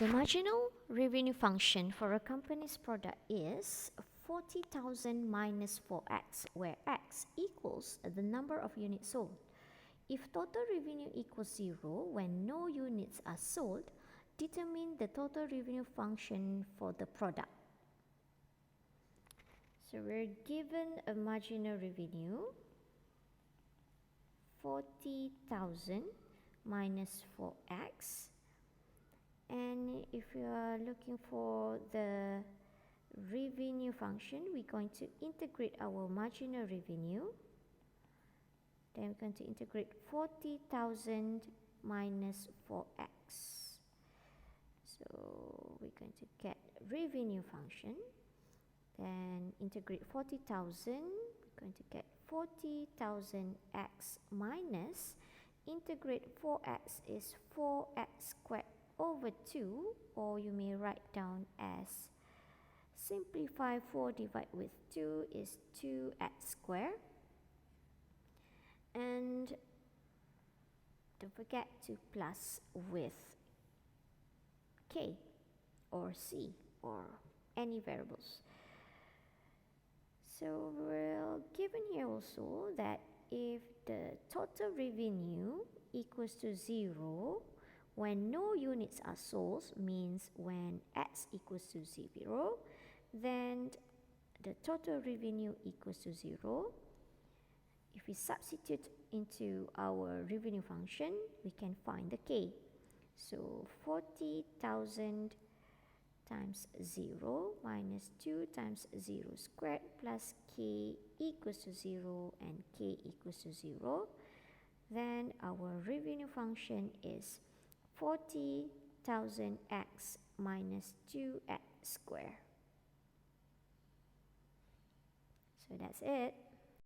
The marginal revenue function for a company's product is 40,000 minus 4x, where x equals the number of units sold. If total revenue equals 0 when no units are sold, determine the total revenue function for the product. So we're given a marginal revenue 40,000 minus 4x, and if you are looking for the revenue function, we're going to integrate our marginal revenue. Then we're going to integrate 40,000 minus 4x. So we're going to get revenue function. Then integrate 40,000. We're going to get 40,000x minus integrate 4x is 4x squared over 2, or you may write down as simplify 4 divided with 2 is 2x squared. And don't forget to plus with k or c or any variables. So we're given here also that if the total revenue equals to 0 when no units are sold, means when x equals to 0, then the total revenue equals to 0. If we substitute into our revenue function, we can find the k. So 40,000 times 0 minus 2 times 0 squared plus k equals to 0 and k equals to 0. Then our revenue function is 40,000x minus 2x squared. So that's it.